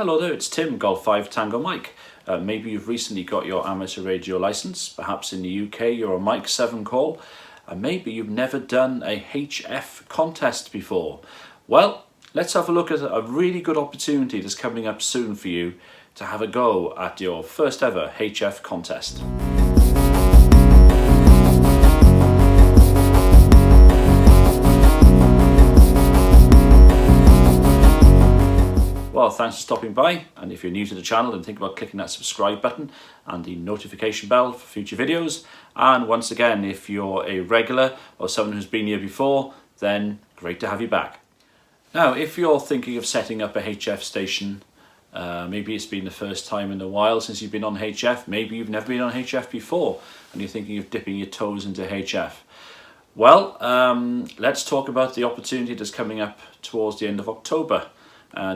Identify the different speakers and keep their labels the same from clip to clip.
Speaker 1: Hello there, it's Tim, Golf 5 Tango Mike. Maybe you've recently got your amateur radio license, perhaps in the UK you're a Mike 7 call, and maybe you've never done a HF contest before. Well, let's have a look at a really good opportunity that's coming up soon for you to have a go at your first ever HF contest. Well, thanks for stopping by, and if you're new to the channel, then think about clicking that subscribe button and the notification bell for future videos. And once again, if you're a regular or someone who's been here before, then great to have you back. Now, if you're thinking of setting up a HF station, maybe it's been the first time in a while since you've been on HF, maybe you've never been on HF before and you're thinking of dipping your toes into HF. Well, let's talk about the opportunity that's coming up towards the end of October.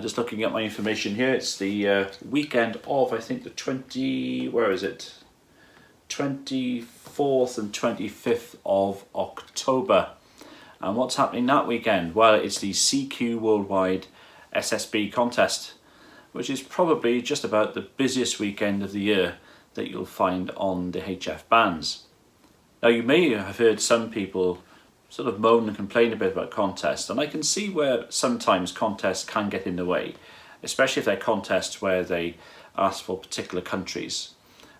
Speaker 1: Just looking at my information here, it's the weekend of, I think, the 24th and 25th of October. And what's happening that weekend? Well, it's the CQ World Wide SSB contest, which is probably just about the busiest weekend of the year that you'll find on the HF bands. Now, you may have heard some people sort of moan and complain a bit about contests, and I can see where sometimes contests can get in the way, especially if they're contests where they ask for particular countries,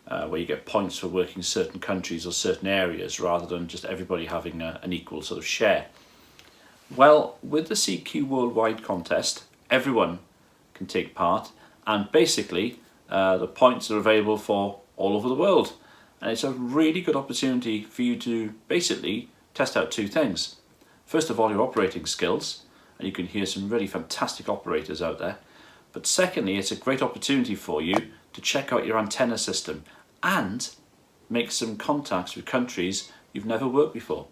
Speaker 1: where you get points for working certain countries or certain areas rather than just everybody having an equal sort of share. Well, with the CQ Worldwide contest, everyone can take part, and basically the points are available for all over the world, and it's a really good opportunity for you to basically test out two things. First of all, your operating skills, and you can hear some really fantastic operators out there. But secondly, it's a great opportunity for you to check out your antenna system and make some contacts with countries you've never worked before.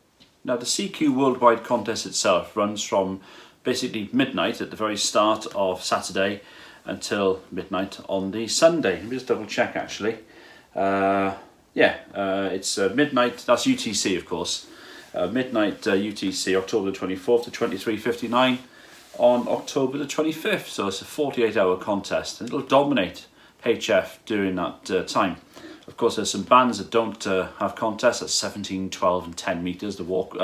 Speaker 1: Now, the CQ Worldwide contest itself runs from basically midnight at the very start of Saturday until midnight on the Sunday. Let me just double check actually. It's midnight, that's UTC of course. Midnight UTC, October the 24th to 23:59 on October the 25th. So it's a 48-hour contest, and it'll dominate HF during that time. Of course, there's some bands that don't have contests at 17, 12 and 10 metres, the walk,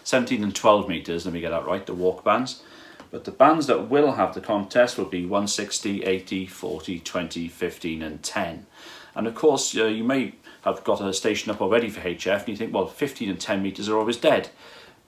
Speaker 1: 17 and 12 metres, let me get that right, the walk bands. But the bands that will have the contest will be 160, 80, 40, 20, 15 and 10. And of course, you may have got a station up already for HF and you think, well, 15 and 10 metres are always dead.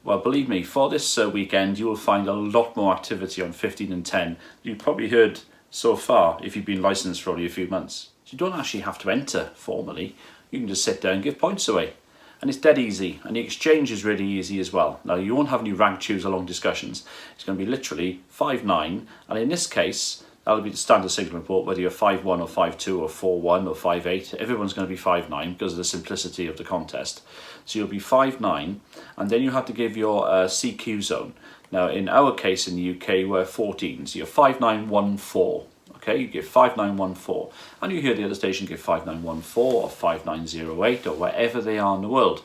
Speaker 1: Well, believe me, for this weekend you will find a lot more activity on 15 and 10 you've probably heard so far if you've been licensed for only a few months. So you don't actually have to enter formally, you can just sit down and give points away. And it's dead easy, and the exchange is really easy as well. Now, you won't have any rank choose along discussions. It's going to be literally 5-9, and in this case that'll be the standard signal report, whether you're 5-1 or 5-2 or 4-1 or 5-8. Everyone's going to be 5-9 because of the simplicity of the contest. So you'll be 5-9, and then you have to give your CQ zone. Now, in our case in the UK, we're 14, so you're 5-9-1-4. Okay, you give 5-9-1-4, and you hear the other station give 5-9-1-4 or 5-9-0-8 or wherever they are in the world.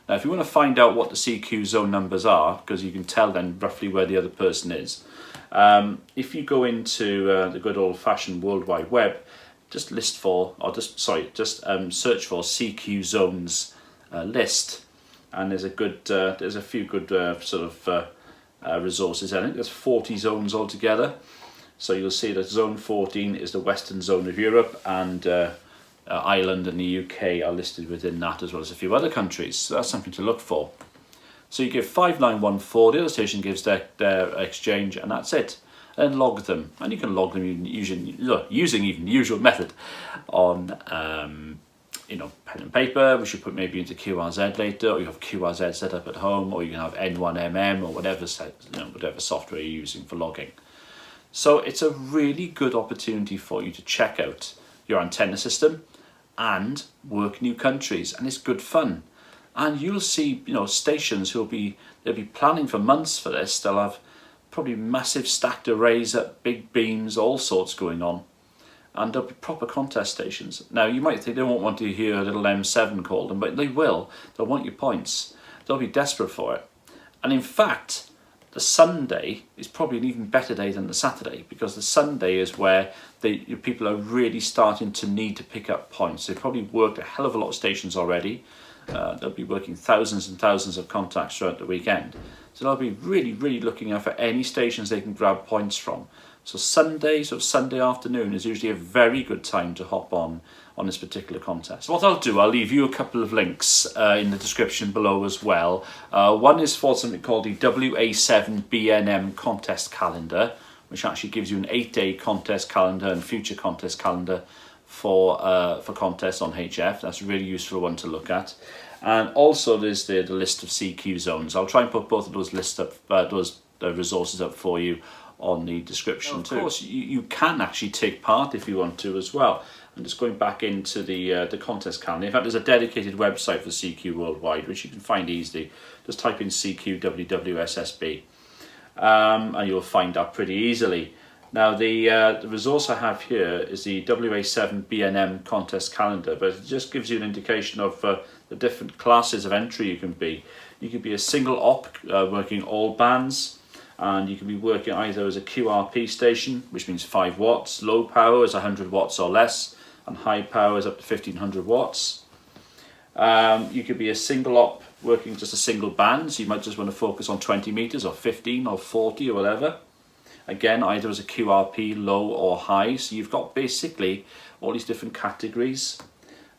Speaker 1: Now, if you want to find out what the CQ zone numbers are, because you can tell then roughly where the other person is, if you go into the good old-fashioned World Wide Web, just search for CQ zones list, and there's a few good resources. I think there's 40 zones altogether. So you'll see that zone 14 is the western zone of Europe, and Ireland and the UK are listed within that, as well as a few other countries. So that's something to look for. So you give 5-9-1-4, the other station gives their exchange, and that's it. And then log them, and you can log them using even the usual method on pen and paper, which you put maybe into QRZ later, or you have QRZ set up at home, or you can have N1MM or whatever software you're using for logging. So it's a really good opportunity for you to check out your antenna system and work new countries, and it's good fun. And you'll see, stations they'll be planning for months for this. They'll have probably massive stacked arrays up, big beams, all sorts going on, and there'll be proper contest stations. Now, you might think they won't want to hear a little M7 call them, but they will. They'll want your points. They'll be desperate for it. And in fact, the Sunday is probably an even better day than the Saturday, because the Sunday is where people are really starting to need to pick up points. They've probably worked a hell of a lot of stations already. They'll be working thousands and thousands of contacts throughout the weekend. So they'll be really, really looking out for any stations they can grab points from. So Sunday, sort of Sunday afternoon, is usually a very good time to hop on this particular contest. So what I'll do, I'll leave you a couple of links in the description below as well. One is for something called the WA7 BNM contest calendar, which actually gives you an 8-day contest calendar and future contest calendar for contests on HF. That's a really useful one to look at. And also there's the list of CQ zones. I'll try and put both of those lists up, those resources up for you on the description too. Of course, you can actually take part if you want to as well. I'm just going back into the contest calendar. In fact, there's a dedicated website for CQ Worldwide, which you can find easily. Just type in CQ SSB, and you'll find that pretty easily. Now, the resource I have here is the WA7 BNM contest calendar, but it just gives you an indication of the different classes of entry you can be. You could be a single op working all bands, and you can be working either as a QRP station, which means 5 watts, low power is 100 watts or less, and high power is up to 1500 watts. You could be a single op working just a single band, so you might just want to focus on 20 meters or 15 or 40 or whatever. Again, either as a QRP, low or high, so you've got basically all these different categories.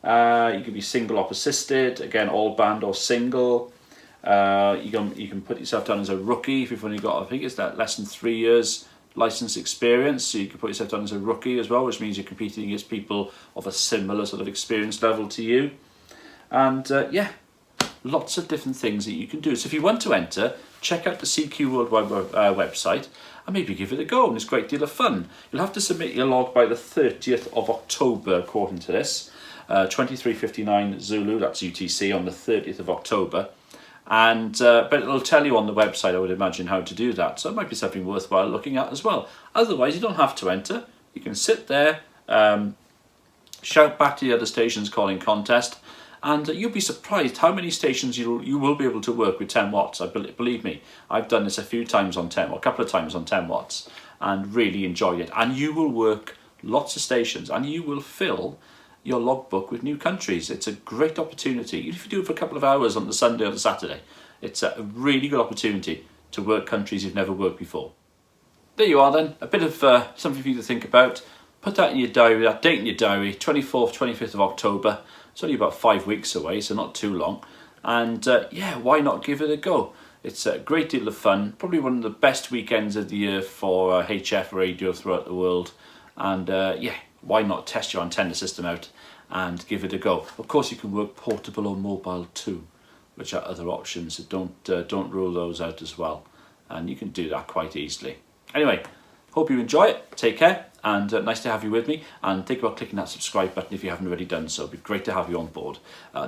Speaker 1: You could be single op assisted, again all band or single. You can put yourself down as a rookie if you've only got, I think it's that less than 3 years license experience, so you can put yourself down as a rookie as well, which means you're competing against people of a similar sort of experience level to you. And yeah, lots of different things that you can do. So if you want to enter, check out the CQ Worldwide website and maybe give it a go, and it's a great deal of fun. You'll have to submit your log by the 30th of October according to this, 23:59 Zulu, that's UTC, on the 30th of October. And but it'll tell you on the website, I would imagine, how to do that. So it might be something worthwhile looking at as well. Otherwise, you don't have to enter. You can sit there, shout back to the other stations calling contest, and you'll be surprised how many stations you will be able to work with 10 watts. Believe me, I've done this a few times on 10, or a couple of times on 10 watts, and really enjoyed it. And you will work lots of stations, and you will fill your logbook with new countries. It's a great opportunity. Even if you do it for a couple of hours on the Sunday or the Saturday, it's a really good opportunity to work countries you've never worked before. There you are then, a bit of something for you to think about. Put that in your diary, that date in your diary, 24th, 25th of October. It's only about 5 weeks away, so not too long. And yeah, why not give it a go? It's a great deal of fun, probably one of the best weekends of the year for HF radio throughout the world. And yeah, why not test your antenna system out and give it a go? Of course, you can work portable or mobile too, which are other options, so don't rule those out as well. And you can do that quite easily. Anyway, hope you enjoy it. Take care, and nice to have you with me. And think about clicking that subscribe button if you haven't already done so. It'd be great to have you on board.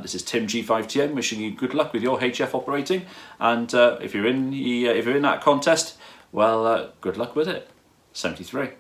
Speaker 1: This is Tim G5TN wishing you good luck with your HF operating. And if you're in that contest, well, good luck with it. 73.